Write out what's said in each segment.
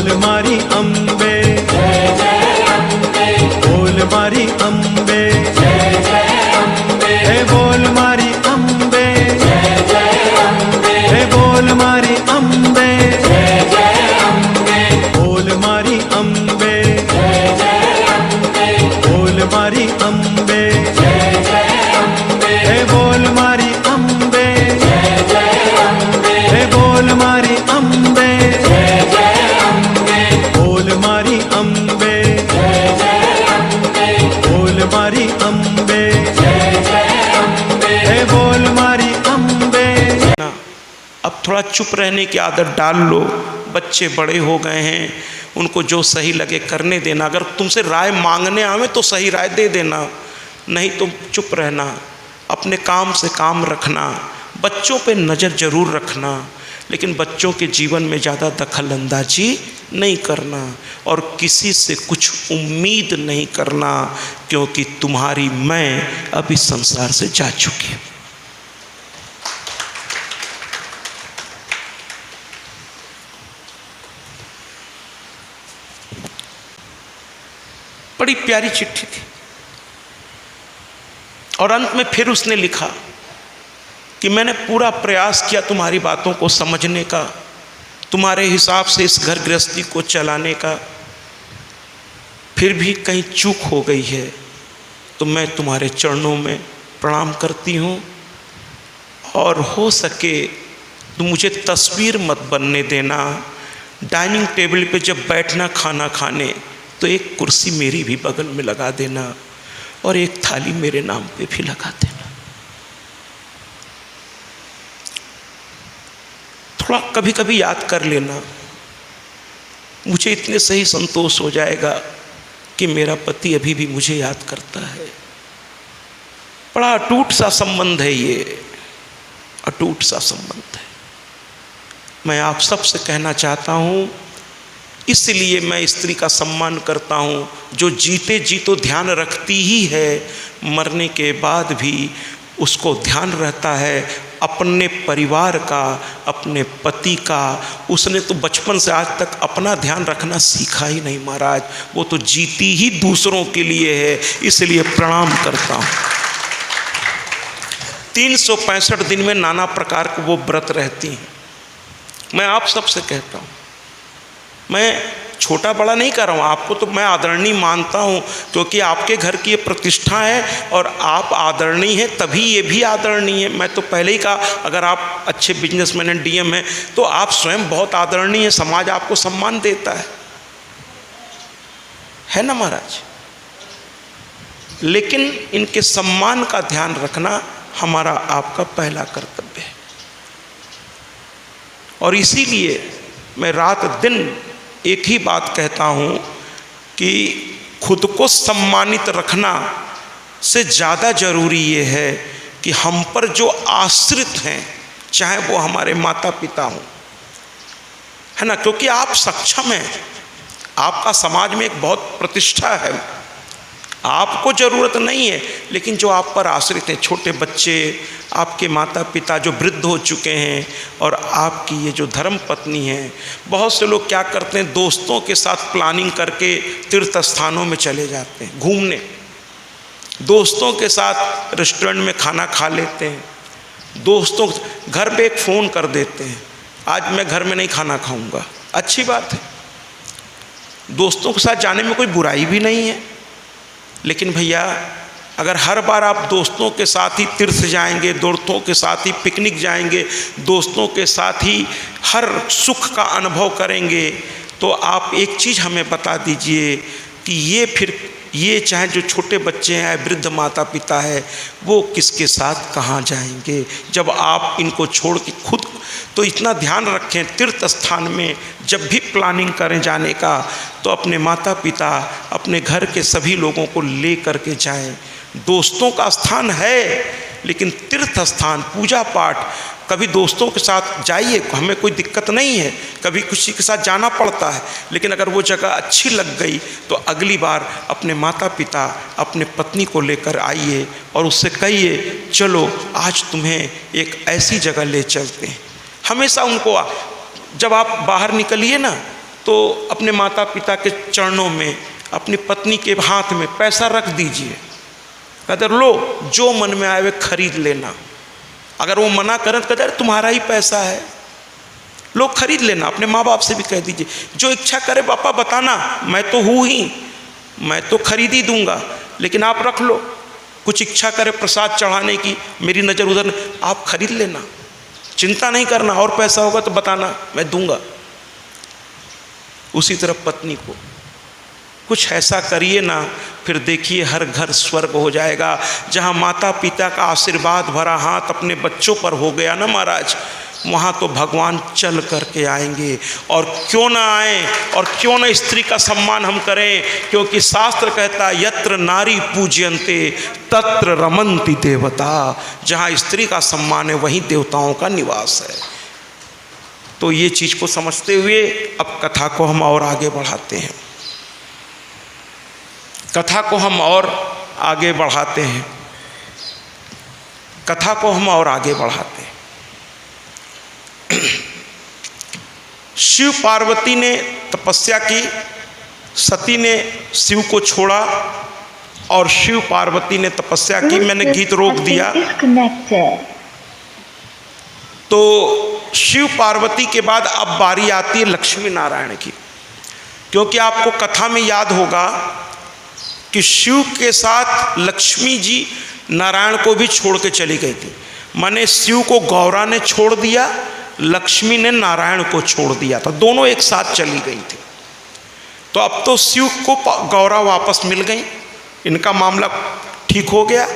बोल मारी अम्बे, जय जय अम्बे, बोल मारी अम्बे, जय जय अम्बे, हे बोल मारी अम्बे, जय जय अम्बे, हे बोल मारी अम्बे, जय जय अम्बे, बोल मारी अम्बे, जय जय अम्बे, बोल मारी अम्बे, जय जय अम्बे, हे बोल मारी अम्बे, जय जय अम्बे, हे बोल मारी अम्बे, जय जय अम्बे, बोल मारी अम्बे, जय जय अम्बे, बोल मारी अम्बे, जय जय अम्बे। हे बोल मारी अम्बे। अब थोड़ा चुप रहने की आदत डाल लो। बच्चे बड़े हो गए हैं, उनको जो सही लगे करने देना। अगर तुमसे राय मांगने आवे तो सही राय दे देना, नहीं तो चुप रहना। अपने काम से काम रखना, बच्चों पे नज़र ज़रूर रखना, लेकिन बच्चों के जीवन में ज़्यादा दखल अंदाजी नहीं करना और किसी से कुछ उम्मीद नहीं करना, क्योंकि तुम्हारी मैं अब इस संसार से जा चुकी हूँ। बड़ी प्यारी चिट्ठी थी और अंत में फिर उसने लिखा कि मैंने पूरा प्रयास किया तुम्हारी बातों को समझने का, तुम्हारे हिसाब से इस घर गृहस्थी को चलाने का, फिर भी कहीं चूक हो गई है तो मैं तुम्हारे चरणों में प्रणाम करती हूँ। और हो सके तो मुझे तस्वीर मत बनने देना। डाइनिंग टेबल पे जब बैठना खाना खाने तो एक कुर्सी मेरी भी बगल में लगा देना और एक थाली मेरे नाम पे भी लगा देना। थोड़ा कभी कभी याद कर लेना, मुझे इतने से ही संतोष हो जाएगा कि मेरा पति अभी भी मुझे याद करता है। बड़ा अटूट सा संबंध है ये, अटूट सा संबंध है। मैं आप सबसे कहना चाहता हूँ, इसलिए मैं स्त्री का सम्मान करता हूँ जो जीते जी तो ध्यान रखती ही है, मरने के बाद भी उसको ध्यान रहता है अपने परिवार का, अपने पति का। उसने तो बचपन से आज तक अपना ध्यान रखना सीखा ही नहीं महाराज, वो तो जीती ही दूसरों के लिए है, इसलिए प्रणाम करता हूँ। 365 दिन में नाना प्रकार के वो व्रत रहती हैं। मैं आप सबसे कहता हूँ, मैं छोटा बड़ा नहीं कर रहा हूँ, आपको तो मैं आदरणीय मानता हूँ, क्योंकि आपके घर की ये प्रतिष्ठा है और आप आदरणीय हैं तभी ये भी आदरणीय है। मैं तो पहले ही कहा, अगर आप अच्छे बिजनेसमैन हैं, डीएम हैं, तो आप स्वयं बहुत आदरणीय हैं, समाज आपको सम्मान देता है ना महाराज। लेकिन इनके सम्मान का ध्यान रखना हमारा आपका पहला कर्तव्य है। और इसीलिए मैं रात दिन एक ही बात कहता हूँ कि खुद को सम्मानित रखना से ज़्यादा ज़रूरी ये है कि हम पर जो आश्रित हैं, चाहे वो हमारे माता पिता हों, है ना, क्योंकि आप सक्षम हैं, आपका समाज में एक बहुत प्रतिष्ठा है, आपको ज़रूरत नहीं है, लेकिन जो आप पर आश्रित हैं, छोटे बच्चे, आपके माता पिता जो वृद्ध हो चुके हैं, और आपकी ये जो धर्म पत्नी है। बहुत से लोग क्या करते हैं, दोस्तों के साथ प्लानिंग करके तीर्थ स्थानों में चले जाते हैं घूमने, दोस्तों के साथ रेस्टोरेंट में खाना खा लेते हैं, दोस्तों घर पे एक फ़ोन कर देते हैं, आज मैं घर में नहीं खाना खाऊंगा। अच्छी बात है, दोस्तों के साथ जाने में कोई बुराई भी नहीं है, लेकिन भैया अगर हर बार आप दोस्तों के साथ ही तीर्थ जाएंगे, दोस्तों के साथ ही पिकनिक जाएंगे, दोस्तों के साथ ही हर सुख का अनुभव करेंगे, तो आप एक चीज़ हमें बता दीजिए कि ये चाहे जो छोटे बच्चे हैं, वृद्ध माता पिता है, वो किसके साथ कहाँ जाएंगे जब आप इनको छोड़ के खुद। तो इतना ध्यान रखें, तीर्थ स्थान में जब भी प्लानिंग करें जाने का, तो अपने माता पिता, अपने घर के सभी लोगों को ले करके जाएं। दोस्तों का स्थान है, लेकिन तीर्थ स्थान, पूजा पाठ, कभी दोस्तों के साथ जाइए, हमें कोई दिक्कत नहीं है, कभी किसी के साथ जाना पड़ता है, लेकिन अगर वो जगह अच्छी लग गई तो अगली बार अपने माता पिता, अपने पत्नी को लेकर आइए और उससे कहिए, चलो आज तुम्हें एक ऐसी जगह ले चलते हैं। हमेशा उनको, जब आप बाहर निकलिए ना, तो अपने माता पिता के चरणों में, अपनी पत्नी के हाथ में पैसा रख दीजिए, कहते लो जो मन में आए वे खरीद लेना। अगर वो मना करें तो कहते तुम्हारा ही पैसा है, लो खरीद लेना। अपने माँ बाप से भी कह दीजिए, जो इच्छा करे पापा बताना, मैं तो हूँ ही, मैं तो खरीद ही दूंगा, लेकिन आप रख लो। कुछ इच्छा करे प्रसाद चढ़ाने की, मेरी नज़र उधर, आप खरीद लेना, चिंता नहीं करना, और पैसा होगा तो बताना, मैं दूंगा। उसी तरह पत्नी को कुछ ऐसा करिए ना, फिर देखिए हर घर स्वर्ग हो जाएगा। जहाँ माता पिता का आशीर्वाद भरा हाथ अपने बच्चों पर हो गया ना महाराज, वहाँ तो भगवान चल करके आएंगे। और क्यों ना आए, और क्यों ना स्त्री का सम्मान हम करें, क्योंकि शास्त्र कहता है यत्र नारी पूज्यन्ते तत्र रमन्ति देवता। जहाँ स्त्री का सम्मान है वहीं देवताओं का निवास है। तो ये चीज़ को समझते हुए अब कथा को हम और आगे बढ़ाते हैं, कथा को हम और आगे बढ़ाते हैं, कथा को हम और आगे बढ़ाते हैं। शिव पार्वती ने तपस्या की, सती ने शिव को छोड़ा और शिव पार्वती ने तपस्या की। मैंने गीत रोक दिया। तो शिव पार्वती के बाद अब बारी आती है लक्ष्मी नारायण की, क्योंकि आपको कथा में याद होगा कि शिव के साथ लक्ष्मी जी नारायण को भी छोड़ के चली गई थी। माने शिव को गौरा ने छोड़ दिया, लक्ष्मी ने नारायण को छोड़ दिया था, दोनों एक साथ चली गई थी। तो अब तो शिव को गौरा वापस मिल गई, इनका मामला ठीक हो गया,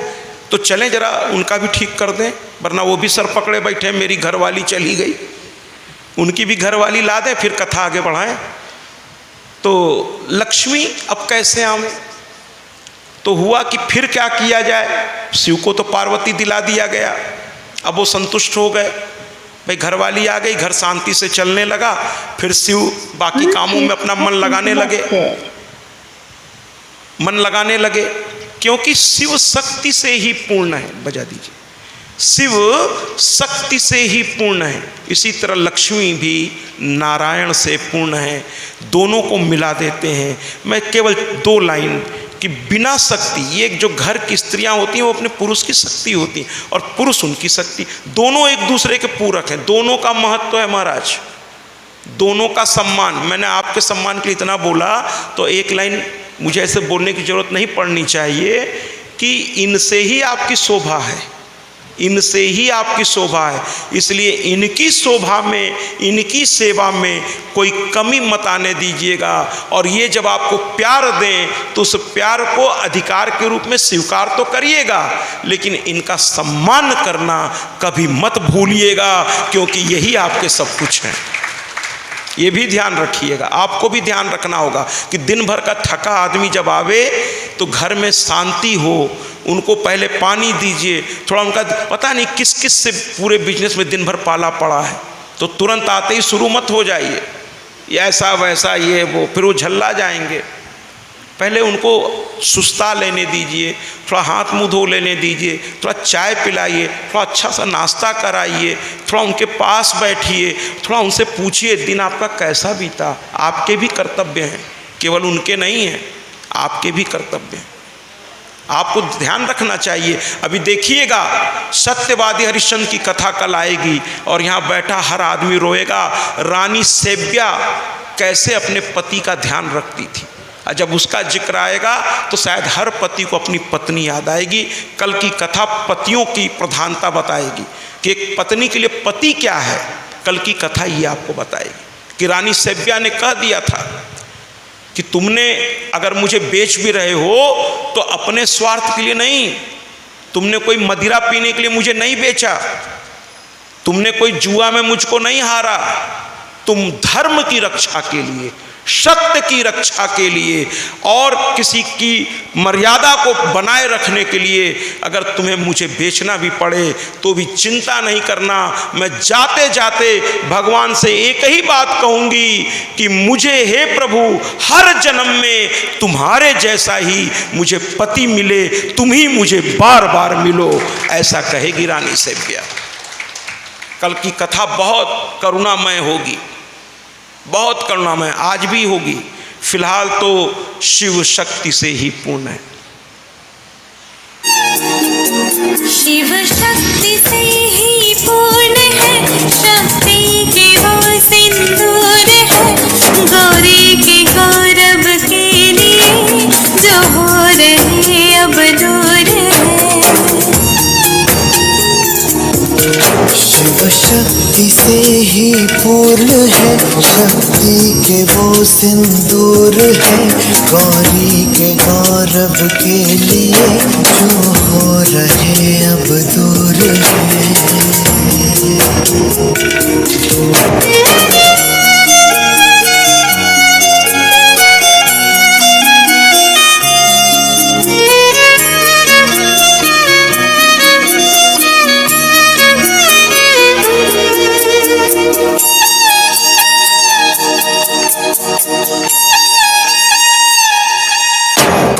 तो चलें जरा उनका भी ठीक कर दें, वरना वो भी सर पकड़े बैठे, मेरी घरवाली चली गई, उनकी भी घरवाली ला दें, फिर कथा आगे बढ़ाएं। तो लक्ष्मी अब कैसे आवे, तो हुआ कि फिर क्या किया जाए। शिव को तो पार्वती दिला दिया गया, अब वो संतुष्ट हो गए, भाई घरवाली आ गई, घर शांति से चलने लगा। फिर शिव बाकी कामों में अपना मन लगाने लगे, क्योंकि शिव शक्ति से ही पूर्ण है। बजा दीजिए, शिव शक्ति से ही पूर्ण है। इसी तरह लक्ष्मी भी नारायण से पूर्ण है, दोनों को मिला देते हैं। मैं केवल 2 लाइन कि बिना शक्ति, ये जो घर की स्त्रियां होती हैं वो अपने पुरुष की शक्ति होती हैं और पुरुष उनकी शक्ति, दोनों एक दूसरे के पूरक हैं, दोनों का महत्व है महाराज, दोनों का सम्मान। मैंने आपके सम्मान के लिए इतना बोला, तो एक लाइन मुझे ऐसे बोलने की जरूरत नहीं पड़नी चाहिए कि इनसे ही आपकी शोभा है, इनसे ही आपकी शोभा है, इसलिए इनकी शोभा में, इनकी सेवा में कोई कमी मत आने दीजिएगा। और ये जब आपको प्यार दें तो उस प्यार को अधिकार के रूप में स्वीकार तो करिएगा, लेकिन इनका सम्मान करना कभी मत भूलिएगा, क्योंकि यही आपके सब कुछ हैं। ये भी ध्यान रखिएगा, आपको भी ध्यान रखना होगा कि दिन भर का थका आदमी जब आवे तो घर में शांति हो, उनको पहले पानी दीजिए, थोड़ा उनका पता नहीं किस किस से पूरे बिजनेस में दिन भर पाला पड़ा है, तो तुरंत आते ही शुरू मत हो जाइए, ऐसा वैसा ये वो, फिर वो झल्ला जाएंगे। पहले उनको सुस्ता लेने दीजिए, थोड़ा हाथ मुंह धो लेने दीजिए, थोड़ा चाय पिलाइए, थोड़ा अच्छा सा नाश्ता कराइए, थोड़ा उनके पास बैठिए, थोड़ा उनसे पूछिए दिन आपका कैसा बीता। आपके भी कर्तव्य हैं, केवल उनके नहीं हैं, आपके भी कर्तव्य हैं, आपको ध्यान रखना चाहिए। अभी देखिएगा सत्यवादी हरिश्चंद्र की कथा कल आएगी और यहाँ बैठा हर आदमी रोएगा, रानी सेव्या कैसे अपने पति का ध्यान रखती थी। और जब उसका जिक्र आएगा तो शायद हर पति को अपनी पत्नी याद आएगी। कल की कथा पतियों की प्रधानता बताएगी कि एक पत्नी के लिए पति क्या है, कल की कथा ये आपको बताएगी कि रानी सेव्या ने कह दिया था कि तुमने अगर मुझे बेच भी रहे हो तो अपने स्वार्थ के लिए नहीं, तुमने कोई मदिरा पीने के लिए मुझे नहीं बेचा, तुमने कोई जुआ में मुझको नहीं हारा, तुम धर्म की रक्षा के लिए, सत्य की रक्षा के लिए और किसी की मर्यादा को बनाए रखने के लिए अगर तुम्हें मुझे बेचना भी पड़े तो भी चिंता नहीं करना। मैं जाते जाते भगवान से एक ही बात कहूँगी कि मुझे हे प्रभु हर जन्म में तुम्हारे जैसा ही मुझे पति मिले, तुम ही मुझे बार बार मिलो, ऐसा कहेगी रानी सेव्या। कल की कथा बहुत करुणामय होगी। बहुत करुणामय, आज भी होगी। फिलहाल तो शिव शक्ति से ही पूर्ण है। शिव शक्ति से ही पूर्ण है, शक्ति के वो सिंदूर है, गौरी के गौरव के लिए जो हो रहे अब दूर है। शिव शक्ति से ही पूर्ण है, शक्ति के वो सिंदूर है, गौरी के गौरव के लिए जो हो रहे अब दूर है।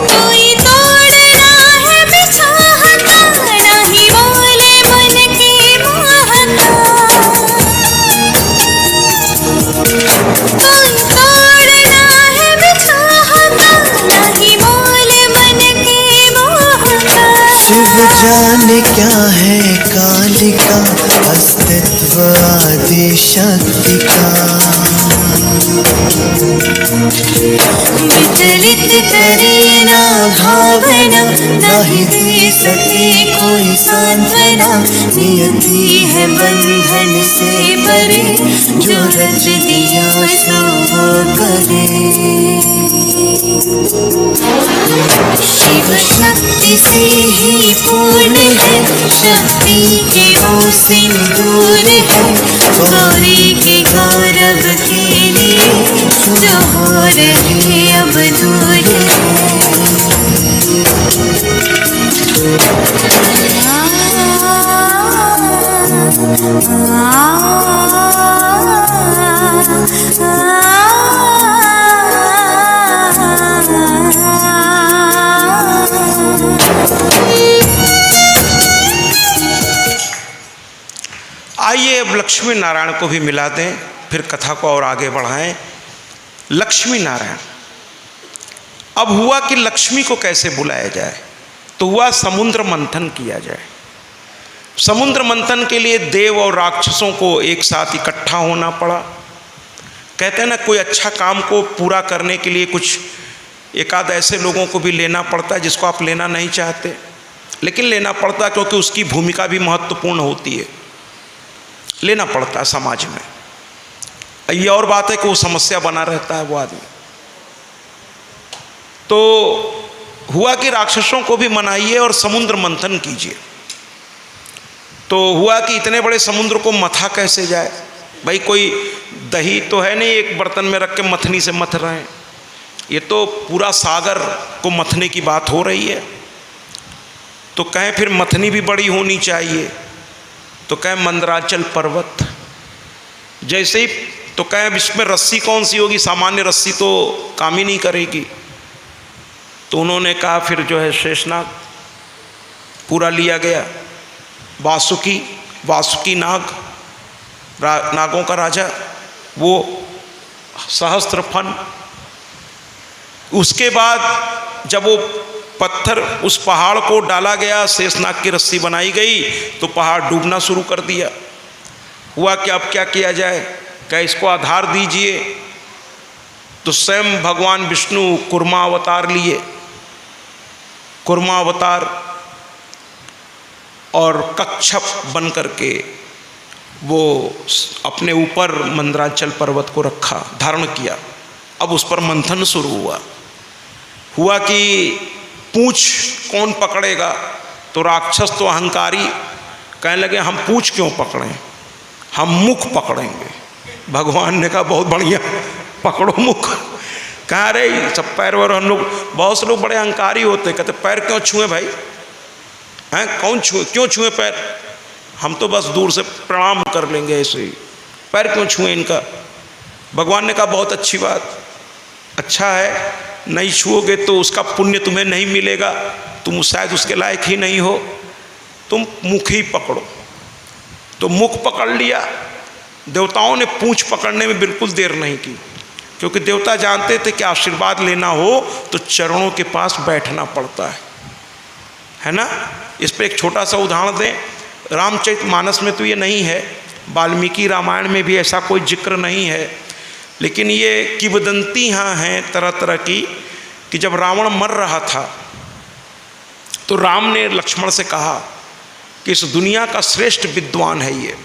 कोई तोड़ना है बिछाता, नहीं बोले मन के मोहता। कोई तोड़ना है बिछाता, नहीं बोले मन के मोहता। शिव जाने क्या है कालिका, अस्तित्व आदि शक्ति का। विचलित करे ना भावना, नहीं दे सके कोई सांत्वना। नियति है बंधन से परे, जो रच दिया सो वो करे। शिव शक्ति से ही पूर्ण है, शक्ति के वो सिंदूर है, गौरी के गौरव के लिए जो हो रहे अब दूर आइए अब लक्ष्मी नारायण को भी मिला दें, फिर कथा को और आगे बढ़ाएं। लक्ष्मी नारायण। अब हुआ कि लक्ष्मी को कैसे बुलाया जाए, तो हुआ समुद्र मंथन किया जाए। समुद्र मंथन के लिए देव और राक्षसों को एक साथ इकट्ठा होना पड़ा। कहते हैं ना, कोई अच्छा काम को पूरा करने के लिए कुछ एकाध ऐसे लोगों को भी लेना पड़ता है जिसको आप लेना नहीं चाहते, लेकिन लेना पड़ता है क्योंकि उसकी भूमिका भी महत्वपूर्ण होती है, लेना पड़ता है समाज में। ये और बात है कि वो समस्या बना रहता है वो आदमी। तो हुआ कि राक्षसों को भी मनाइए और समुद्र मंथन कीजिए। तो हुआ कि इतने बड़े समुद्र को मथा कैसे जाए भाई, कोई दही तो है नहीं एक बर्तन में रख के मथनी से मथ रहे हैं, ये तो पूरा सागर को मथने की बात हो रही है। तो कहें फिर मथनी भी बड़ी होनी चाहिए, तो कहें मंदराचल पर्वत। जैसे ही तो कहें इसमें रस्सी कौन सी होगी, सामान्य रस्सी तो काम ही नहीं करेगी। तो उन्होंने कहा फिर जो है शेषनाग पूरा लिया गया। वासुकी नाग, नागों का राजा, वो सहस्त्र फन। उसके बाद जब वो पत्थर उस पहाड़ को डाला गया, शेषनाग की रस्सी बनाई गई, तो पहाड़ डूबना शुरू कर दिया। हुआ कि अब क्या किया जाए, क्या इसको आधार दीजिए। तो स्वयं भगवान विष्णु कुर्मा अवतार लिए, कुर्मा अवतार और कच्छप बन करके वो अपने ऊपर मंदराचल पर्वत को रखा, धारण किया। अब उस पर मंथन शुरू हुआ। हुआ कि पूंछ कौन पकड़ेगा, तो राक्षस तो अहंकारी कहने लगे हम पूंछ क्यों पकड़ें, हम मुख पकड़ेंगे। भगवान ने कहा बहुत बढ़िया, पकड़ो मुख। कहाँ रहे सब पैर वैर, हम लोग बहुत से लोग बड़े अहंकारी होते, कहते पैर क्यों छुए भाई, हैं कौन छुए, क्यों छुए पैर, हम तो बस दूर से प्रणाम कर लेंगे, ऐसे ही पैर क्यों छुए इनका। भगवान ने कहा बहुत अच्छी बात, अच्छा है, नहीं छुओगे तो उसका पुण्य तुम्हें नहीं मिलेगा, तुम शायद उसके लायक ही नहीं हो, तुम मुख ही पकड़ो। तो मुख पकड़ लिया। देवताओं ने पूंछ पकड़ने में बिल्कुल देर नहीं की, क्योंकि देवता जानते थे कि आशीर्वाद लेना हो तो चरणों के पास बैठना पड़ता है ना। इस पर एक छोटा सा उदाहरण दें, रामचरितमानस में तो ये नहीं है, वाल्मीकि रामायण में भी ऐसा कोई जिक्र नहीं है, लेकिन ये किंवदंती यहाँ हैं तरह तरह की कि जब रावण मर रहा था तो राम ने लक्ष्मण से कहा कि इस दुनिया का श्रेष्ठ विद्वान है ये।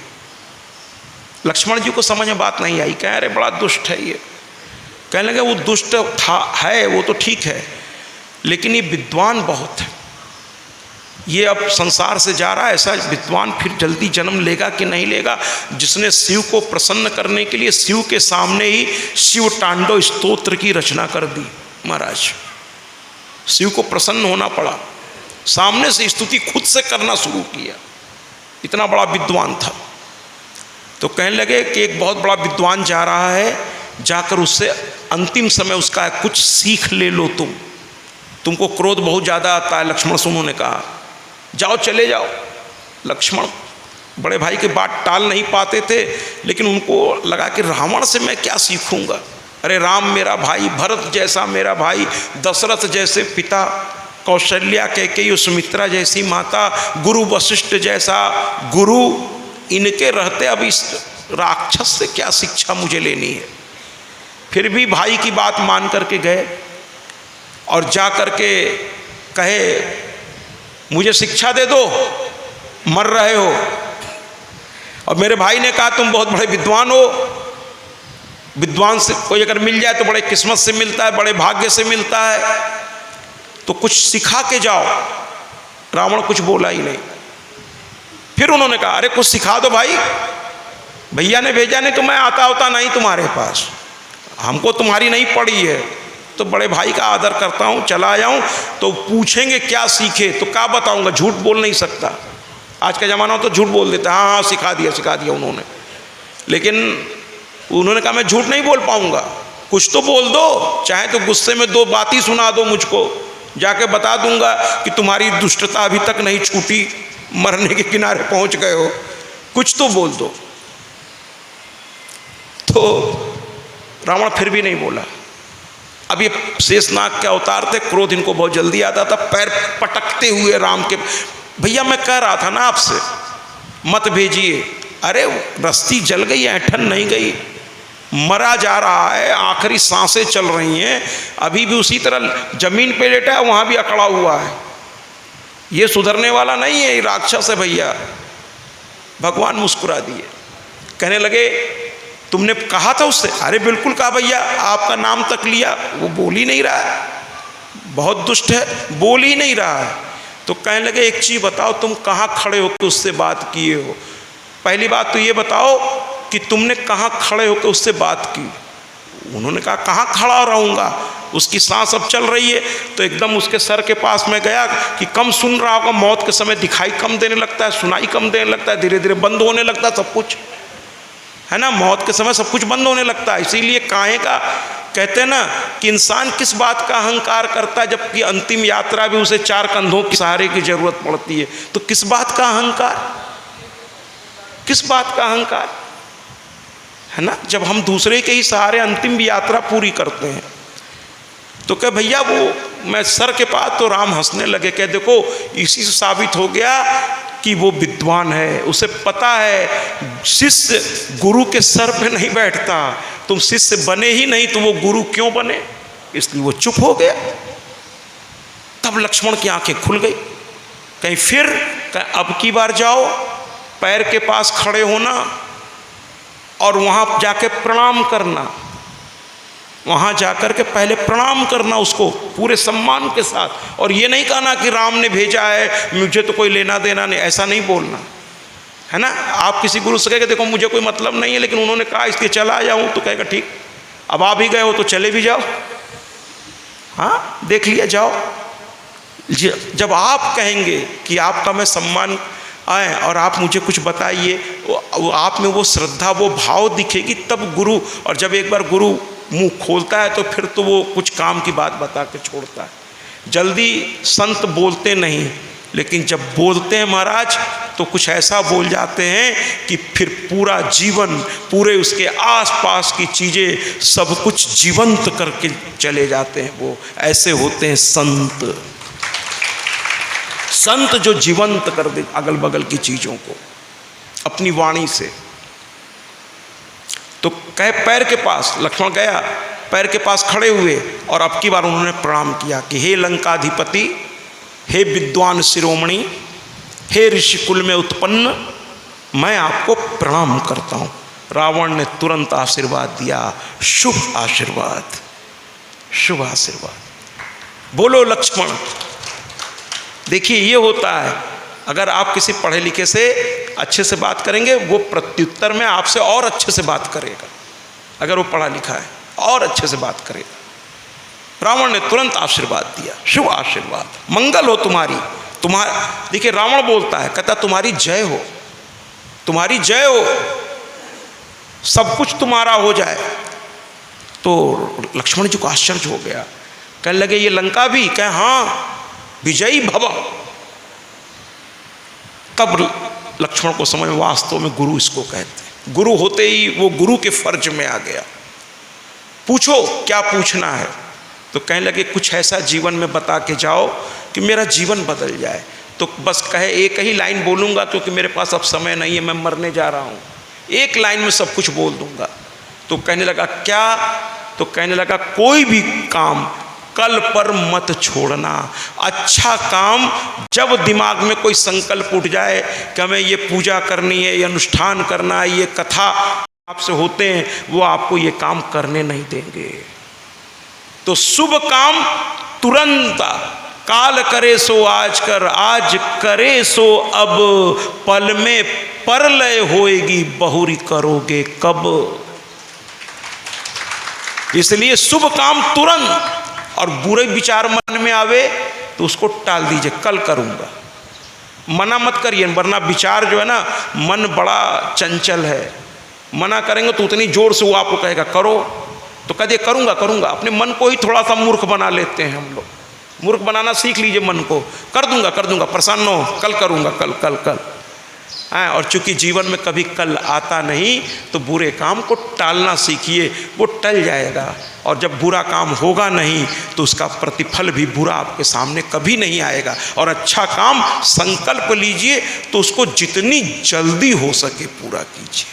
लक्ष्मण जी को समझ में बात नहीं आई, कह रहे बड़ा दुष्ट है ये। कहने लगे वो दुष्ट था है वो तो ठीक है, लेकिन ये विद्वान बहुत है, ये अब संसार से जा रहा है, ऐसा विद्वान फिर जल्दी जन्म लेगा कि नहीं लेगा। जिसने शिव को प्रसन्न करने के लिए शिव के सामने ही शिव तांडव स्तोत्र की रचना कर दी। महाराज शिव को प्रसन्न होना पड़ा, सामने से स्तुति खुद से करना शुरू किया, इतना बड़ा विद्वान था। तो कहने लगे कि एक बहुत बड़ा विद्वान जा रहा है, जाकर उससे अंतिम समय उसका कुछ सीख ले लो, तुमको क्रोध बहुत ज़्यादा आता है। लक्ष्मण से उन्होंने कहा जाओ चले जाओ। लक्ष्मण बड़े भाई की बात टाल नहीं पाते थे, लेकिन उनको लगा कि रावण से मैं क्या सीखूंगा। अरे राम मेरा भाई, भरत जैसा मेरा भाई, दशरथ जैसे पिता, कौशल्या कैकेयी सुमित्रा जैसी माता, गुरु वशिष्ठ जैसा गुरु, इनके रहते अब इस राक्षस से क्या शिक्षा मुझे लेनी है। फिर भी भाई की बात मान करके गए और जा करके कहे मुझे शिक्षा दे दो, मर रहे हो। और मेरे भाई ने कहा तुम बहुत बड़े विद्वान हो, विद्वान से कोई अगर मिल जाए तो बड़े किस्मत से मिलता है, बड़े भाग्य से मिलता है, तो कुछ सिखा के जाओ। रावण कुछ बोला ही नहीं। फिर उन्होंने कहा अरे कुछ सिखा दो भाई, भैया ने भेजा, नहीं तो मैं आता होता नहीं तुम्हारे पास, हमको तुम्हारी नहीं पड़ी है। तो बड़े भाई का आदर करता हूँ, चला जाऊँ तो पूछेंगे क्या सीखे, तो क्या बताऊँगा, झूठ बोल नहीं सकता। आज का ज़माना तो झूठ बोल देता, हाँ हाँ सिखा दिया उन्होंने। लेकिन उन्होंने कहा मैं झूठ नहीं बोल पाऊँगा, कुछ तो बोल दो, चाहे तो गुस्से में 2 बात ही सुना दो मुझको, जाके बता दूंगा कि तुम्हारी दुष्टता अभी तक नहीं छूटी, मरने के किनारे पहुँच गए हो, कुछ तो बोल दो। तो रावण फिर भी नहीं बोला। अब ये शेषनाग के अवतार थे, क्रोध इनको बहुत जल्दी आता था। पैर पटकते हुए राम के, भैया मैं कह रहा था ना आपसे मत भेजिए। अरे रस्सी जल गई, ऐंठन नहीं गई, मरा जा रहा है, आखिरी सांसें चल रही हैं, अभी भी उसी तरह जमीन पे लेटा है, वहाँ भी अकड़ा हुआ है, ये सुधरने वाला नहीं है, ये राक्षस है भैया। भगवान मुस्कुरा दिए, कहने लगे तुमने कहा था उससे? अरे बिल्कुल कहा भैया, आपका नाम तक लिया, वो बोल ही नहीं रहा है, बहुत दुष्ट है, बोल ही नहीं रहा है। तो कहने लगे एक चीज़ बताओ, तुम कहाँ खड़े होकर उससे बात किए हो? पहली बात तो ये बताओ कि तुमने कहाँ खड़े होकर उससे बात की? उन्होंने कहा कहाँ खड़ा रहूँगा, उसकी सांस अब चल रही है। तो एकदम उसके सर के पास में गया कि कम सुन रहा होगा, मौत के समय दिखाई कम देने लगता है, सुनाई कम देने लगता है, धीरे धीरे बंद होने लगता है सब कुछ, है ना। मौत के समय सब कुछ बंद होने लगता है। इसीलिए काहे का कहते हैं ना कि इंसान किस बात का अहंकार करता है, जबकि अंतिम यात्रा भी उसे 4 कंधों के सहारे की जरूरत पड़ती है। तो किस बात का अहंकार, किस बात का अहंकार, है ना। जब हम दूसरे के ही सहारे अंतिम यात्रा पूरी करते हैं। तो कह भैया वो मैं सर के पास, तो राम हंसने लगे, कह देखो इसी से साबित हो गया कि वो विद्वान है, उसे पता है शिष्य गुरु के सर पे नहीं बैठता, तुम शिष्य बने ही नहीं तो वो गुरु क्यों बने, इसलिए वो चुप हो गया। तब लक्ष्मण की आंखें खुल गई, कहीं फिर अब की बार जाओ, पैर के पास खड़े होना और वहाँ जाके प्रणाम करना, वहाँ जाकर के पहले प्रणाम करना उसको पूरे सम्मान के साथ। और ये नहीं कहना कि राम ने भेजा है मुझे तो कोई लेना देना नहीं, ऐसा नहीं बोलना, है ना। आप किसी गुरु से कहेंगे देखो मुझे कोई मतलब नहीं है, लेकिन उन्होंने कहा इसलिए चला जाऊँ, तो कहेगा ठीक, अब आप ही गए हो तो चले भी जाओ, हाँ देख लिया जाओ। जब आप कहेंगे कि आपका मैं सम्मान आए और आप मुझे कुछ बताइए, आप में वो श्रद्धा वो भाव दिखेगी तब गुरु। और जब एक बार गुरु मुंह खोलता है तो फिर तो वो कुछ काम की बात बता के छोड़ता है। जल्दी संत बोलते नहीं, लेकिन जब बोलते हैं महाराज तो कुछ ऐसा बोल जाते हैं कि फिर पूरा जीवन, पूरे उसके आसपास की चीज़ें सब कुछ जीवंत करके चले जाते हैं। वो ऐसे होते हैं संत, संत जो जीवंत कर दे अगल बगल की चीज़ों को अपनी वाणी से। तो कहे पैर के पास, लक्ष्मण गया, पैर के पास खड़े हुए और अब की बार उन्होंने प्रणाम किया कि हे लंकाधिपति, हे विद्वान शिरोमणि, हे ऋषि कुल में उत्पन्न, मैं आपको प्रणाम करता हूँ। रावण ने तुरंत आशीर्वाद दिया, शुभ आशीर्वाद, शुभ आशीर्वाद। बोलो लक्ष्मण। देखिए ये होता है, अगर आप किसी पढ़े लिखे से अच्छे से बात करेंगे, वो प्रत्युत्तर में आपसे और अच्छे से बात करेगा। अगर वो पढ़ा लिखा है और अच्छे से बात करेगा। रावण ने तुरंत आशीर्वाद दिया, शुभ आशीर्वाद, मंगल हो तुम्हारी। देखिए रावण बोलता है, कहता तुम्हारी जय हो, तुम्हारी जय हो, सब कुछ तुम्हारा हो जाए। तो लक्ष्मण जी को आश्चर्य हो गया, कहने लगे ये लंका भी? कहे हाँ, विजयी भव। तब लक्ष्मण को समझ में वास्तव में गुरु इसको कहते हैं। गुरु होते ही वो गुरु के फर्ज में आ गया। पूछो क्या पूछना है। तो कहने लगे कुछ ऐसा जीवन में बता के जाओ कि मेरा जीवन बदल जाए। तो बस कहे एक ही लाइन बोलूँगा क्योंकि मेरे पास अब समय नहीं है, मैं मरने जा रहा हूँ, एक लाइन में सब कुछ बोल दूँगा। तो कहने लगा क्या? तो कहने लगा कोई भी काम कल पर मत छोड़ना। अच्छा काम, जब दिमाग में कोई संकल्प उठ जाए कि हमें ये पूजा करनी है, ये अनुष्ठान करना है, ये कथा आपसे होते हैं, वो आपको ये काम करने नहीं देंगे। तो शुभ काम तुरंत, काल करे सो आज कर, आज करे सो अब, पल में परलय होएगी, बहुरी करोगे कब। इसलिए शुभ काम तुरंत, और बुरे विचार मन में आवे तो उसको टाल दीजिए, कल करूँगा, मना मत करिए। वरना विचार जो है ना, मन बड़ा चंचल है, मना करेंगे तो उतनी जोर से वो आपको कहेगा करो, तो कह दिए करूँगा करूँगा। अपने मन को ही थोड़ा सा मूर्ख बना लेते हैं हम लोग। मूर्ख बनाना सीख लीजिए मन को, कर दूंगा, प्रसन्न हो, कल करूँगा, कल कल कल। हाँ, और चूंकि जीवन में कभी कल आता नहीं तो बुरे काम को टालना सीखिए, वो टल जाएगा। और जब बुरा काम होगा नहीं तो उसका प्रतिफल भी बुरा आपके सामने कभी नहीं आएगा। और अच्छा काम संकल्प लीजिए तो उसको जितनी जल्दी हो सके पूरा कीजिए,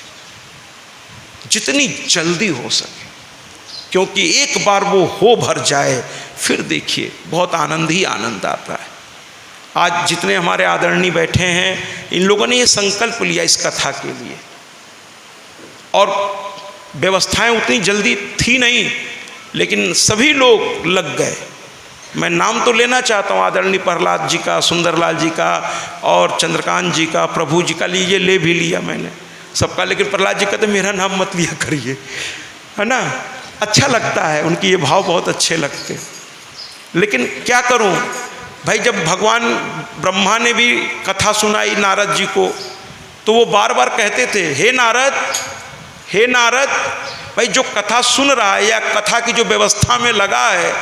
जितनी जल्दी हो सके, क्योंकि एक बार वो हो भर जाए फिर देखिए बहुत आनंद ही आनंद आता है। आज जितने हमारे आदरणीय बैठे हैं, इन लोगों ने ये संकल्प लिया इस कथा के लिए, और व्यवस्थाएं उतनी जल्दी थी नहीं, लेकिन सभी लोग लग गए। मैं नाम तो लेना चाहता हूँ आदरणीय प्रहलाद जी का, सुंदरलाल जी का और चंद्रकांत जी का, प्रभु जी का लीजिए, ले भी लिया मैंने सबका, लेकिन प्रहलाद जी का तो मेरा नाम मत लिया करिए, है ना। अच्छा लगता है, उनकी ये भाव बहुत अच्छे लगते। लेकिन क्या करूं भाई, जब भगवान ब्रह्मा ने भी कथा सुनाई नारद जी को, तो वो बार बार कहते थे हे नारद, हे नारद। भाई जो कथा सुन रहा है या कथा की जो व्यवस्था में लगा है,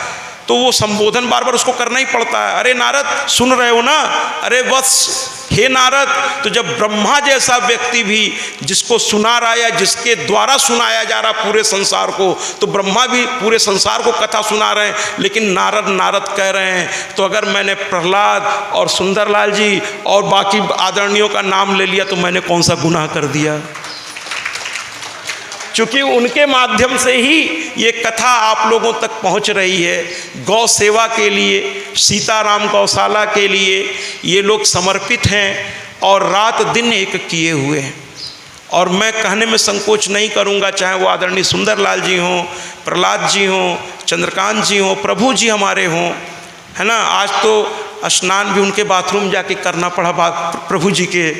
तो वो संबोधन बार बार उसको करना ही पड़ता है। अरे नारद सुन रहे हो ना, अरे बस हे नारद। तो जब ब्रह्मा जैसा व्यक्ति भी जिसको सुना रहा है या जिसके द्वारा सुनाया जा रहा पूरे संसार को, तो ब्रह्मा भी पूरे संसार को कथा सुना रहे हैं, लेकिन नारद नारद कह रहे हैं। तो अगर मैंने प्रहलाद और सुंदरलाल जी और बाकी आदरणीयों का नाम ले लिया तो मैंने कौन सा गुनाह कर दिया? क्योंकि उनके माध्यम से ही ये कथा आप लोगों तक पहुंच रही है। गौ सेवा के लिए, सीताराम गौशाला के लिए ये लोग समर्पित हैं और रात दिन एक किए हुए हैं। और मैं कहने में संकोच नहीं करूंगा, चाहे वो आदरणीय सुंदरलाल जी हों, प्रहलाद जी हों, चंद्रकांत जी हों, प्रभु जी हमारे हों, है ना। आज तो स्नान भी उनके बाथरूम जाके करना पड़ा प्रभु जी के।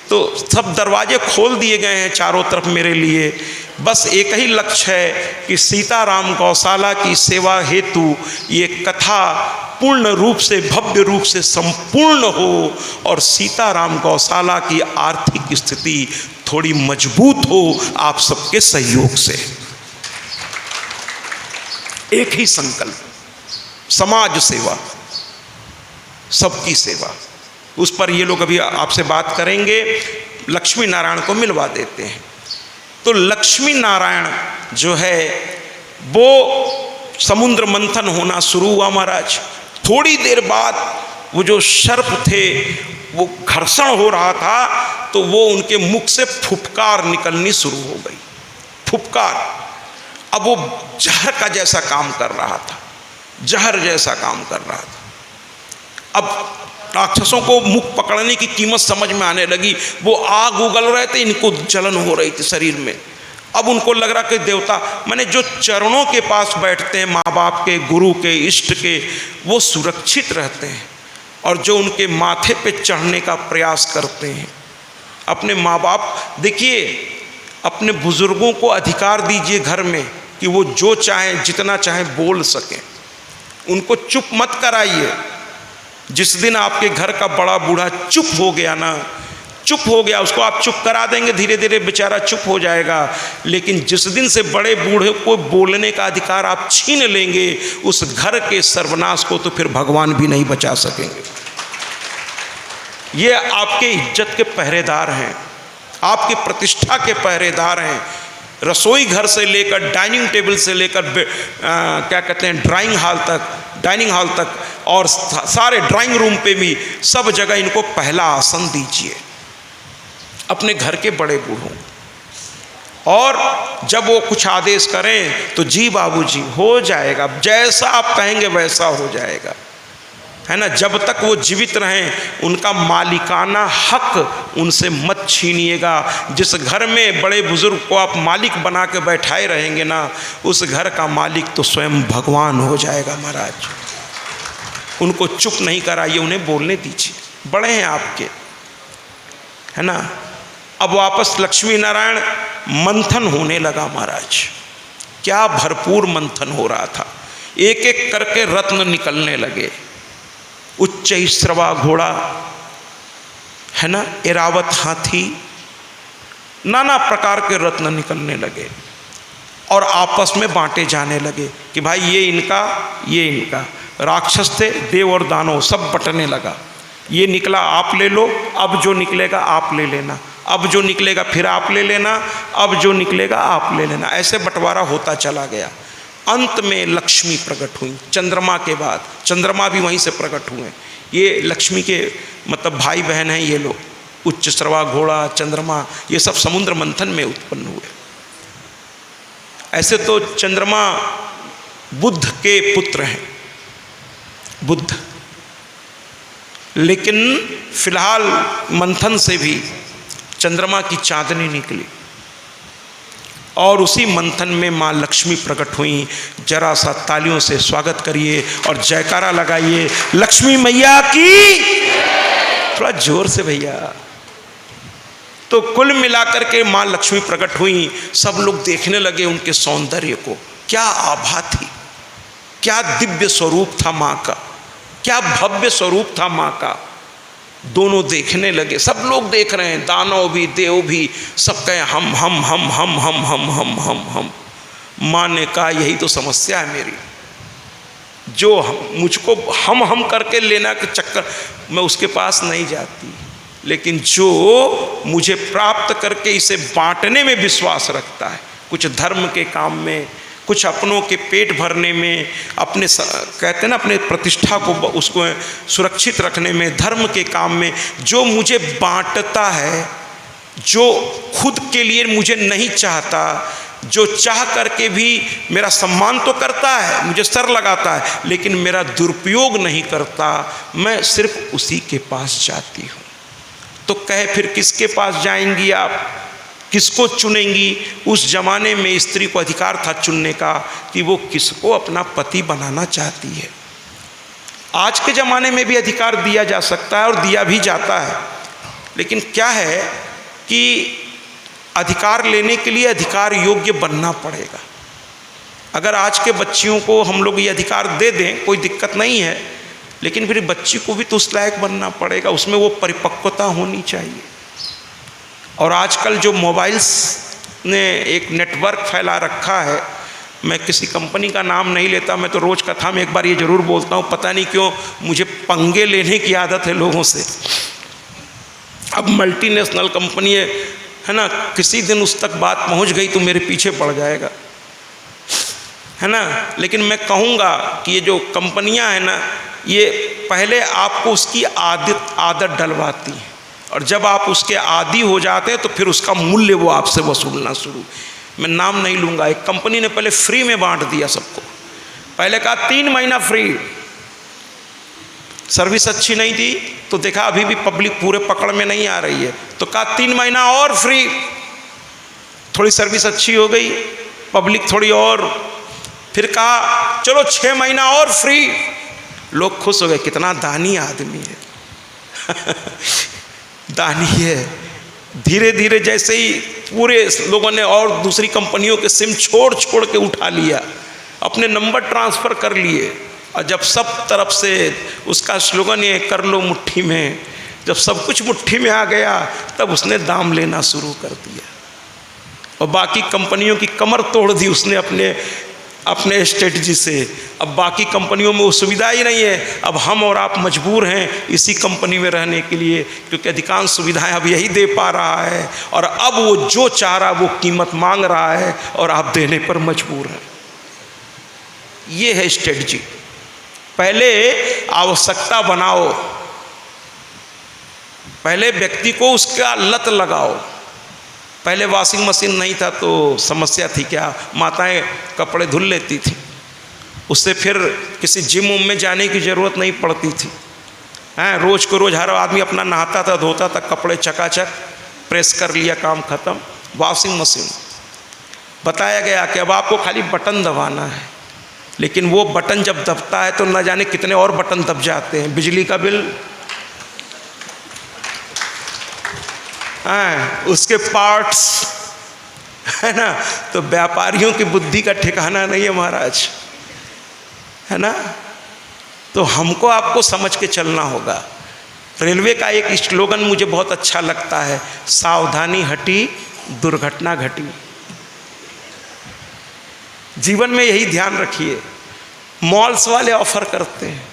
तो सब दरवाजे खोल दिए गए हैं चारों तरफ मेरे लिए। बस एक ही लक्ष्य है कि सीताराम गौशाला की सेवा हेतु ये कथा पूर्ण रूप से, भव्य रूप से संपूर्ण हो और सीताराम गौशाला की आर्थिक स्थिति थोड़ी मजबूत हो आप सबके सहयोग से। एक ही संकल्प, समाज सेवा, सबकी सेवा। उस पर ये लोग अभी आपसे बात करेंगे। लक्ष्मी नारायण को मिलवा देते हैं। तो लक्ष्मी नारायण जो है वो समुद्र मंथन होना शुरू हुआ महाराज। थोड़ी देर बाद वो जो सर्प थे वो घर्षण हो रहा था, तो वो उनके मुख से फुफकार निकलनी शुरू हो गई। फुफकार, अब वो जहर का जैसा काम कर रहा था, जहर जैसा काम कर रहा था। अब राक्षसों को मुख पकड़ने की कीमत समझ में आने लगी। वो आग उगल रहे थे, इनको जलन हो रही थी शरीर में। अब उनको लग रहा कि देवता, मैंने जो चरणों के पास बैठते हैं माँ बाप के, गुरु के, इष्ट के, वो सुरक्षित रहते हैं, और जो उनके माथे पे चढ़ने का प्रयास करते हैं, अपने माँ बाप, देखिए अपने बुजुर्गों को अधिकार दीजिए घर में कि वो जो चाहें जितना चाहें बोल सकें, उनको चुप मत कराइए। जिस दिन आपके घर का बड़ा बूढ़ा चुप हो गया ना, चुप हो गया, उसको आप चुप करा देंगे, धीरे धीरे बेचारा चुप हो जाएगा। लेकिन जिस दिन से बड़े बूढ़े को बोलने का अधिकार आप छीन लेंगे, उस घर के सर्वनाश को तो फिर भगवान भी नहीं बचा सकेंगे। ये आपके इज्जत के पहरेदार हैं, आपकी प्रतिष्ठा के पहरेदार हैं। रसोई घर से लेकर डाइनिंग टेबल से लेकर क्या कहते हैं डाइनिंग हॉल तक और सारे ड्राइंग रूम पे भी सब जगह इनको पहला आसन दीजिए, अपने घर के बड़े बूढ़ों। और जब वो कुछ आदेश करें तो जी बाबूजी हो जाएगा, जैसा आप कहेंगे वैसा हो जाएगा, है ना। जब तक वो जीवित रहें उनका मालिकाना हक उनसे मत छीनिएगा। जिस घर में बड़े बुजुर्ग को आप मालिक बना के बैठाए रहेंगे ना, उस घर का मालिक तो स्वयं भगवान हो जाएगा महाराज। उनको चुप नहीं कराइए, उन्हें बोलने दीजिए, बड़े हैं आपके, है ना। अब वापस लक्ष्मी नारायण मंथन होने लगा महाराज। क्या भरपूर मंथन हो रहा था, एक एक करके रत्न निकलने लगे। उच्च श्रवा घोड़ा, है ना, एरावत हाथी, नाना प्रकार के रत्न निकलने लगे और आपस में बांटे जाने लगे कि भाई ये इनका, ये इनका। राक्षस थे, देव और दानव सब बंटने लगा। ये निकला आप ले लो, अब जो निकलेगा आप ले लेना, अब जो निकलेगा फिर आप ले लेना, अब जो निकलेगा आप ले लेना। ऐसे बंटवारा होता चला गया। अंत में लक्ष्मी प्रकट हुई, चंद्रमा के बाद। चंद्रमा भी वहीं से प्रकट हुए। ये लक्ष्मी के मतलब भाई बहन हैं ये लोग। उच्च श्रवा घोड़ा, चंद्रमा, ये सब समुद्र मंथन में उत्पन्न हुए। ऐसे तो चंद्रमा बुद्ध के पुत्र हैं, बुद्ध, लेकिन फिलहाल मंथन से भी चंद्रमा की चांदनी निकली और उसी मंथन में माँ लक्ष्मी प्रकट हुई। जरा सा तालियों से स्वागत करिए और जयकारा लगाइए, लक्ष्मी मैया की। थोड़ा जोर से भैया। तो कुल मिलाकर के माँ लक्ष्मी प्रकट हुई। सब लोग देखने लगे उनके सौंदर्य को। क्या आभा थी, क्या दिव्य स्वरूप था माँ का, क्या भव्य स्वरूप था माँ का। दोनों देखने लगे, सब लोग देख रहे हैं, दानव भी देव भी, सब कहे हम हम हम हम हम हम हम हम हम। माँ ने कहा यही तो समस्या है मेरी, जो मुझको हम करके लेना के चक्कर, मैं उसके पास नहीं जाती। लेकिन जो मुझे प्राप्त करके इसे बांटने में विश्वास रखता है, कुछ धर्म के काम में, कुछ अपनों के पेट भरने में, अपने कहते हैं ना अपने प्रतिष्ठा को उसको सुरक्षित रखने में, धर्म के काम में, जो मुझे बांटता है, जो खुद के लिए मुझे नहीं चाहता, जो चाह करके भी मेरा सम्मान तो करता है, मुझे सर लगाता है, लेकिन मेरा दुरुपयोग नहीं करता, मैं सिर्फ उसी के पास जाती हूँ। तो कहे फिर किसके पास जाएंगी आप, किसको चुनेंगी। उस जमाने में स्त्री को अधिकार था चुनने का कि वो किसको अपना पति बनाना चाहती है। आज के ज़माने में भी अधिकार दिया जा सकता है और दिया भी जाता है, लेकिन क्या है कि अधिकार लेने के लिए अधिकार योग्य बनना पड़ेगा। अगर आज के बच्चियों को हम लोग ये अधिकार दे दें कोई दिक्कत नहीं है, लेकिन फिर बच्ची को भी तो उस लायक बनना पड़ेगा, उसमें वो परिपक्वता होनी चाहिए। और आजकल जो मोबाइल्स ने एक नेटवर्क फैला रखा है, मैं किसी कंपनी का नाम नहीं लेता, मैं तो रोज़ कथा में एक बार ये ज़रूर बोलता हूँ, पता नहीं क्यों मुझे पंगे लेने की आदत है लोगों से। अब मल्टीनेशनल कंपनी है ना, किसी दिन उस तक बात पहुंच गई तो मेरे पीछे पड़ जाएगा, है ना। लेकिन मैं कहूँगा कि ये जो कंपनियां हैं ना, ये पहले आपको उसकी आदत डलवाती हैं, और जब आप उसके आदी हो जाते हैं तो फिर उसका मूल्य वो आपसे वसूलना शुरू। मैं नाम नहीं लूँगा, एक कंपनी ने पहले फ्री में बांट दिया सबको। पहले कहा 3 महीना फ्री, सर्विस अच्छी नहीं थी तो देखा अभी भी पब्लिक पूरे पकड़ में नहीं आ रही है, तो कहा 3 महीना और फ्री। थोड़ी सर्विस अच्छी हो गई, पब्लिक थोड़ी और, फिर कहा चलो 6 महीना और फ्री। लोग खुश हो गए, कितना दानी आदमी है दानी है। धीरे धीरे जैसे ही पूरे लोगों ने और दूसरी कंपनियों के सिम छोड़ छोड़ के उठा लिया, अपने नंबर ट्रांसफ़र कर लिए, और जब सब तरफ से उसका स्लोगन ये कर लो मुट्ठी में, जब सब कुछ मुट्ठी में आ गया तब उसने दाम लेना शुरू कर दिया और बाकी कंपनियों की कमर तोड़ दी उसने अपने स्ट्रेटजी से। अब बाकी कंपनियों में वो सुविधा ही नहीं है, अब हम और आप मजबूर हैं इसी कंपनी में रहने के लिए, क्योंकि अधिकांश सुविधाएं अब यही दे पा रहा है, और अब वो जो चाह रहा वो कीमत मांग रहा है और आप देने पर मजबूर हैं। ये है स्ट्रेटजी। पहले आवश्यकता बनाओ, पहले व्यक्ति को उसका लत लगाओ। पहले वॉशिंग मशीन नहीं था तो समस्या थी क्या, माताएं कपड़े धुल लेती थी, उससे फिर किसी जिम में जाने की ज़रूरत नहीं पड़ती थी। हैं, रोज़ को रोज़ हर आदमी अपना नहाता था, धोता था, कपड़े चकाचक प्रेस कर लिया, काम ख़त्म। वॉशिंग मशीन बताया गया कि अब आपको खाली बटन दबाना है, लेकिन वो बटन जब दबता है तो न जाने कितने और बटन दब जाते हैं। बिजली का बिल, उसके पार्ट्स, है ना। तो व्यापारियों की बुद्धि का ठिकाना नहीं है महाराज, है ना। तो हमको आपको समझ के चलना होगा। रेलवे का एक स्लोगन मुझे बहुत अच्छा लगता है, सावधानी हटी दुर्घटना घटी। जीवन में यही ध्यान रखिए। मॉल्स वाले ऑफर करते हैं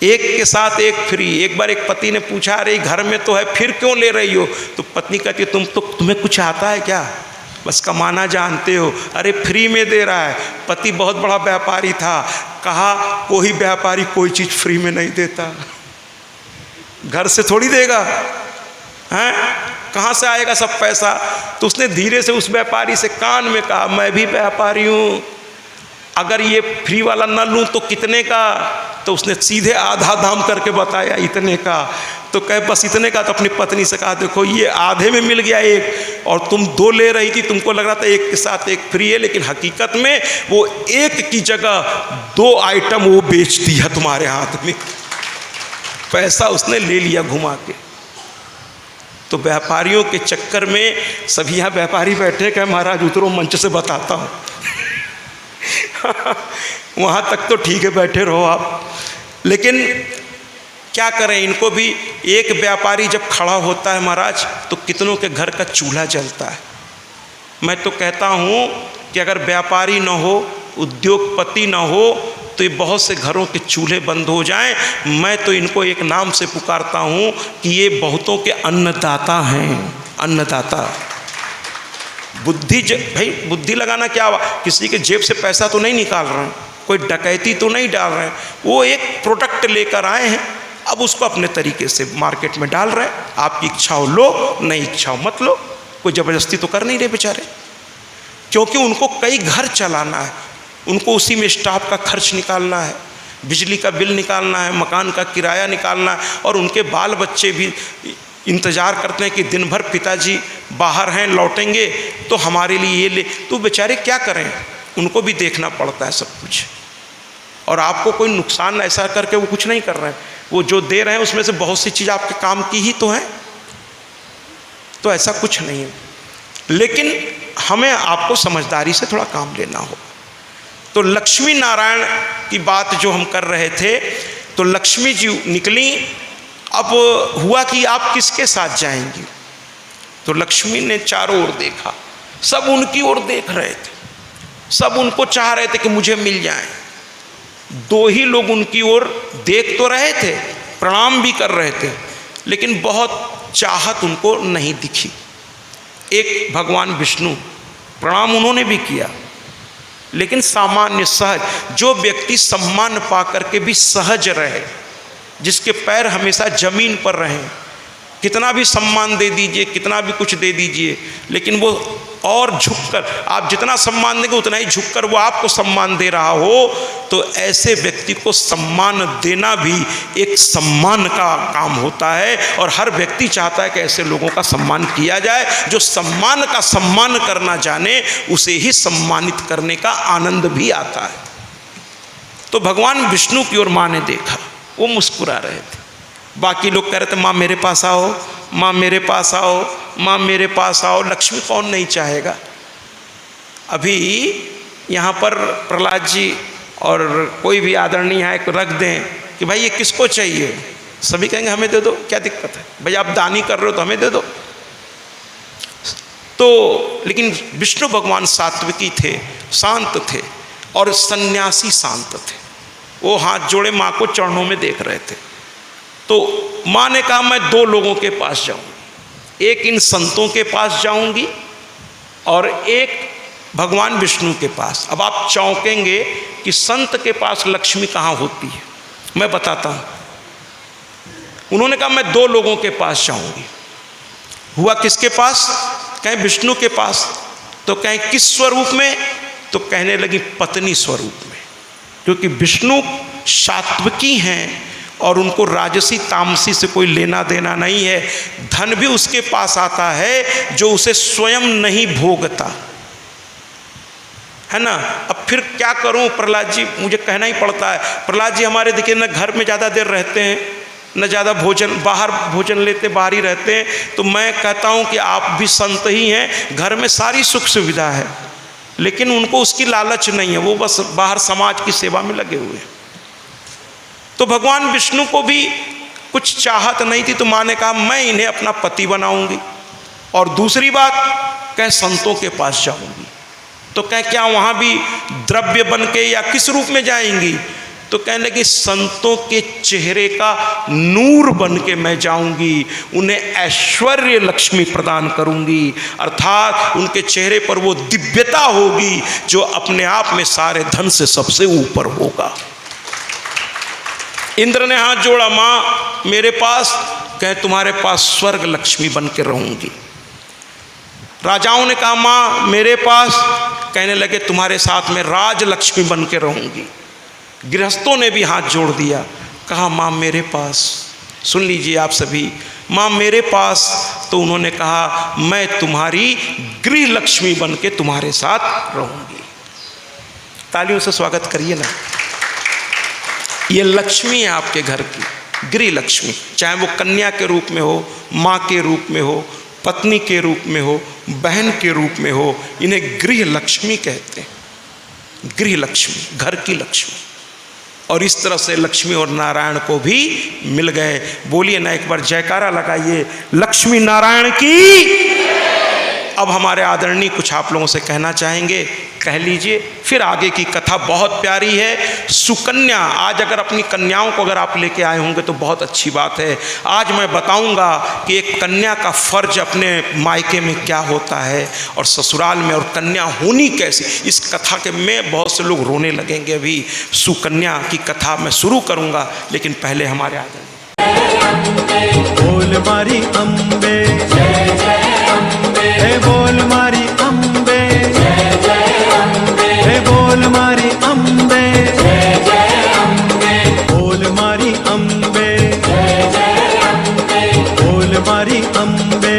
एक के साथ एक फ्री। एक बार एक पति ने पूछा, अरे घर में तो है फिर क्यों ले रही हो? तो पत्नी कहती है, तुम्हें कुछ आता है क्या, बस कमाना जानते हो। अरे फ्री में दे रहा है। पति बहुत बड़ा व्यापारी था, कहा कोई व्यापारी कोई चीज़ फ्री में नहीं देता, घर से थोड़ी देगा, हैं, कहाँ से आएगा सब पैसा। तो उसने धीरे से उस व्यापारी से कान में कहा, मैं भी व्यापारी हूँ, अगर ये फ्री वाला न लूँ तो कितने का? तो उसने सीधे आधा दाम करके बताया, इतने का। तो कहे बस इतने का। तो अपनी पत्नी से कहा, देखो ये आधे में मिल गया एक, और तुम 2 ले रही थी, तुमको लग रहा था एक के साथ एक फ्री है, लेकिन हकीकत में वो एक की जगह 2 आइटम वो बेच दिया तुम्हारे हाथ में, पैसा उसने ले लिया घुमा के। तो व्यापारियों के चक्कर में सभी यहाँ व्यापारी बैठे, कहे महाराज उतरो मंच से बताता हूँ वहाँ तक तो ठीक है, बैठे रहो आप। लेकिन क्या करें, इनको भी एक व्यापारी जब खड़ा होता है महाराज तो कितनों के घर का चूल्हा जलता है। मैं तो कहता हूँ कि अगर व्यापारी न हो, उद्योगपति न हो, तो ये बहुत से घरों के चूल्हे बंद हो जाएं। मैं तो इनको एक नाम से पुकारता हूँ कि ये बहुतों के अन्नदाता हैं, अन्नदाता। भाई बुद्धि लगाना क्या हुआ, किसी के जेब से पैसा तो नहीं निकाल रहे हैं, कोई डकैती तो नहीं डाल रहे हैं, वो एक प्रोडक्ट लेकर आए हैं, अब उसको अपने तरीके से मार्केट में डाल रहे हैं। आपकी इच्छा हो लो, नहीं इच्छा हो मत लो, कोई ज़बरदस्ती तो कर नहीं रहे बेचारे, क्योंकि उनको कई घर चलाना है, उनको उसी में स्टाफ का खर्च निकालना है, बिजली का बिल निकालना है, मकान का किराया निकालना है, और उनके बाल बच्चे भी इंतज़ार करते हैं कि दिन भर पिताजी बाहर हैं, लौटेंगे तो हमारे लिए ये ले। तो बेचारे क्या करें, उनको भी देखना पड़ता है सब कुछ। और आपको कोई नुकसान ऐसा करके वो कुछ नहीं कर रहे हैं, वो जो दे रहे हैं उसमें से बहुत सी चीज़ आपके काम की ही तो है, तो ऐसा कुछ नहीं है। लेकिन हमें आपको समझदारी से थोड़ा काम लेना हो। तो लक्ष्मी नारायण की बात जो हम कर रहे थे, तो लक्ष्मी जी निकली। अब हुआ कि आप किसके साथ जाएंगी? तो लक्ष्मी ने चारों ओर देखा, सब उनकी ओर देख रहे थे, सब उनको चाह रहे थे कि मुझे मिल जाए। 2 ही लोग उनकी ओर देख तो रहे थे, प्रणाम भी कर रहे थे, लेकिन बहुत चाहत उनको नहीं दिखी। एक भगवान विष्णु, प्रणाम उन्होंने भी किया, लेकिन सामान्य सहज, जो व्यक्ति सम्मान पा करके भी सहज रहे, जिसके पैर हमेशा जमीन पर रहें, कितना भी सम्मान दे दीजिए, कितना भी कुछ दे दीजिए, लेकिन वो और झुककर, आप जितना सम्मान देंगे उतना ही झुककर वो आपको सम्मान दे रहा हो, तो ऐसे व्यक्ति को सम्मान देना भी एक सम्मान का काम होता है। और हर व्यक्ति चाहता है कि ऐसे लोगों का सम्मान किया जाए। जो सम्मान का सम्मान करना जाने, उसे ही सम्मानित करने का आनंद भी आता है। तो भगवान विष्णु की ओर माँ ने देखा, वो मुस्कुरा रहे थे। बाकी लोग कह रहे थे, माँ मेरे पास आओ, माँ मेरे पास आओ, माँ मेरे पास आओ। लक्ष्मी कौन नहीं चाहेगा। अभी यहाँ पर प्रहलाद जी और कोई भी आदरणीय है रख दें कि भाई ये किसको चाहिए, सभी कहेंगे हमें दे दो, क्या दिक्कत है भाई, आप दानी कर रहे हो तो हमें दे दो। तो लेकिन विष्णु भगवान सात्विकी थे, शांत थे और सन्यासी शांत थे। वो हाथ जोड़े माँ को चरणों में देख रहे थे। तो माँ ने कहा, मैं दो लोगों के पास जाऊंगी, एक इन संतों के पास जाऊंगी और एक भगवान विष्णु के पास। अब आप चौंकेंगे कि संत के पास लक्ष्मी कहाँ होती है, मैं बताता हूँ। उन्होंने कहा, मैं दो लोगों के पास जाऊंगी। हुआ किसके पास? कहें विष्णु के पास। तो कहें किस स्वरूप में? तो कहने लगी पत्नी स्वरूप में, क्योंकि विष्णु सात्विकी हैं और उनको राजसी तामसी से कोई लेना देना नहीं है। धन भी उसके पास आता है जो उसे स्वयं नहीं भोगता है ना। अब फिर क्या करूं प्रहलाद जी, मुझे कहना ही पड़ता है। प्रहलाद जी हमारे देखिए न घर में ज़्यादा देर रहते हैं, न ज़्यादा भोजन, बाहर भोजन लेते, बाहर ही रहते हैं। तो मैं कहता हूं कि आप भी संत ही हैं, घर में सारी सुख सुविधा है, लेकिन उनको उसकी लालच नहीं है, वो बस बाहर समाज की सेवा में लगे हुए हैं। तो भगवान विष्णु को भी कुछ चाहत नहीं थी। तो माँ ने कहा, मैं इन्हें अपना पति बनाऊंगी। और दूसरी बात, कह संतों के पास जाऊंगी। तो कह क्या वहाँ भी द्रव्य बन के या किस रूप में जाएंगी? तो कहने लगी, संतों के चेहरे का नूर बन के मैं जाऊंगी, उन्हें ऐश्वर्य लक्ष्मी प्रदान करूंगी, अर्थात उनके चेहरे पर वो दिव्यता होगी जो अपने आप में सारे धन से सबसे ऊपर होगा। इंद्र ने हाथ जोड़ा, माँ मेरे पास। कहे तुम्हारे पास स्वर्ग लक्ष्मी बन के रहूंगी। राजाओं ने कहा, माँ मेरे पास। कहने लगे, तुम्हारे साथ में राज लक्ष्मी बन के रहूंगी। गृहस्थों ने भी हाथ जोड़ दिया, कहा माँ मेरे पास। सुन लीजिए आप सभी, माँ मेरे पास। तो उन्होंने कहा, मैं तुम्हारी गृह लक्ष्मी बन के तुम्हारे साथ रहूंगी। तालियों से स्वागत करिए ना। ये लक्ष्मी है आपके घर की, गृह लक्ष्मी, चाहे वो कन्या के रूप में हो, माँ के रूप में हो, पत्नी के रूप में हो, बहन के रूप में हो, इन्हें गृह लक्ष्मी कहते हैं। गृह लक्ष्मी, घर की लक्ष्मी। और इस तरह से लक्ष्मी और नारायण को भी मिल गए। बोलिए ना एक बार जयकारा लगाइए, लक्ष्मी नारायण की। अब हमारे आदरणीय कुछ आप लोगों से कहना चाहेंगे, कह लीजिए। फिर आगे की कथा बहुत प्यारी है। सुकन्या, आज अगर अपनी कन्याओं को अगर आप लेके आए होंगे तो बहुत अच्छी बात है। आज मैं बताऊंगा कि एक कन्या का फर्ज अपने मायके में क्या होता है और ससुराल में, और कन्या होनी कैसी। इस कथा के में बहुत से लोग रोने लगेंगे। अभी सुकन्या की कथा मैं शुरू करूंगा, लेकिन पहले हमारे आदरणीय बोल मारी अम्बे, हे बोल मारी अम्बे, हे बोल मारी अम्बे, बोल मारी अम्बे, बोल मारी अम्बे।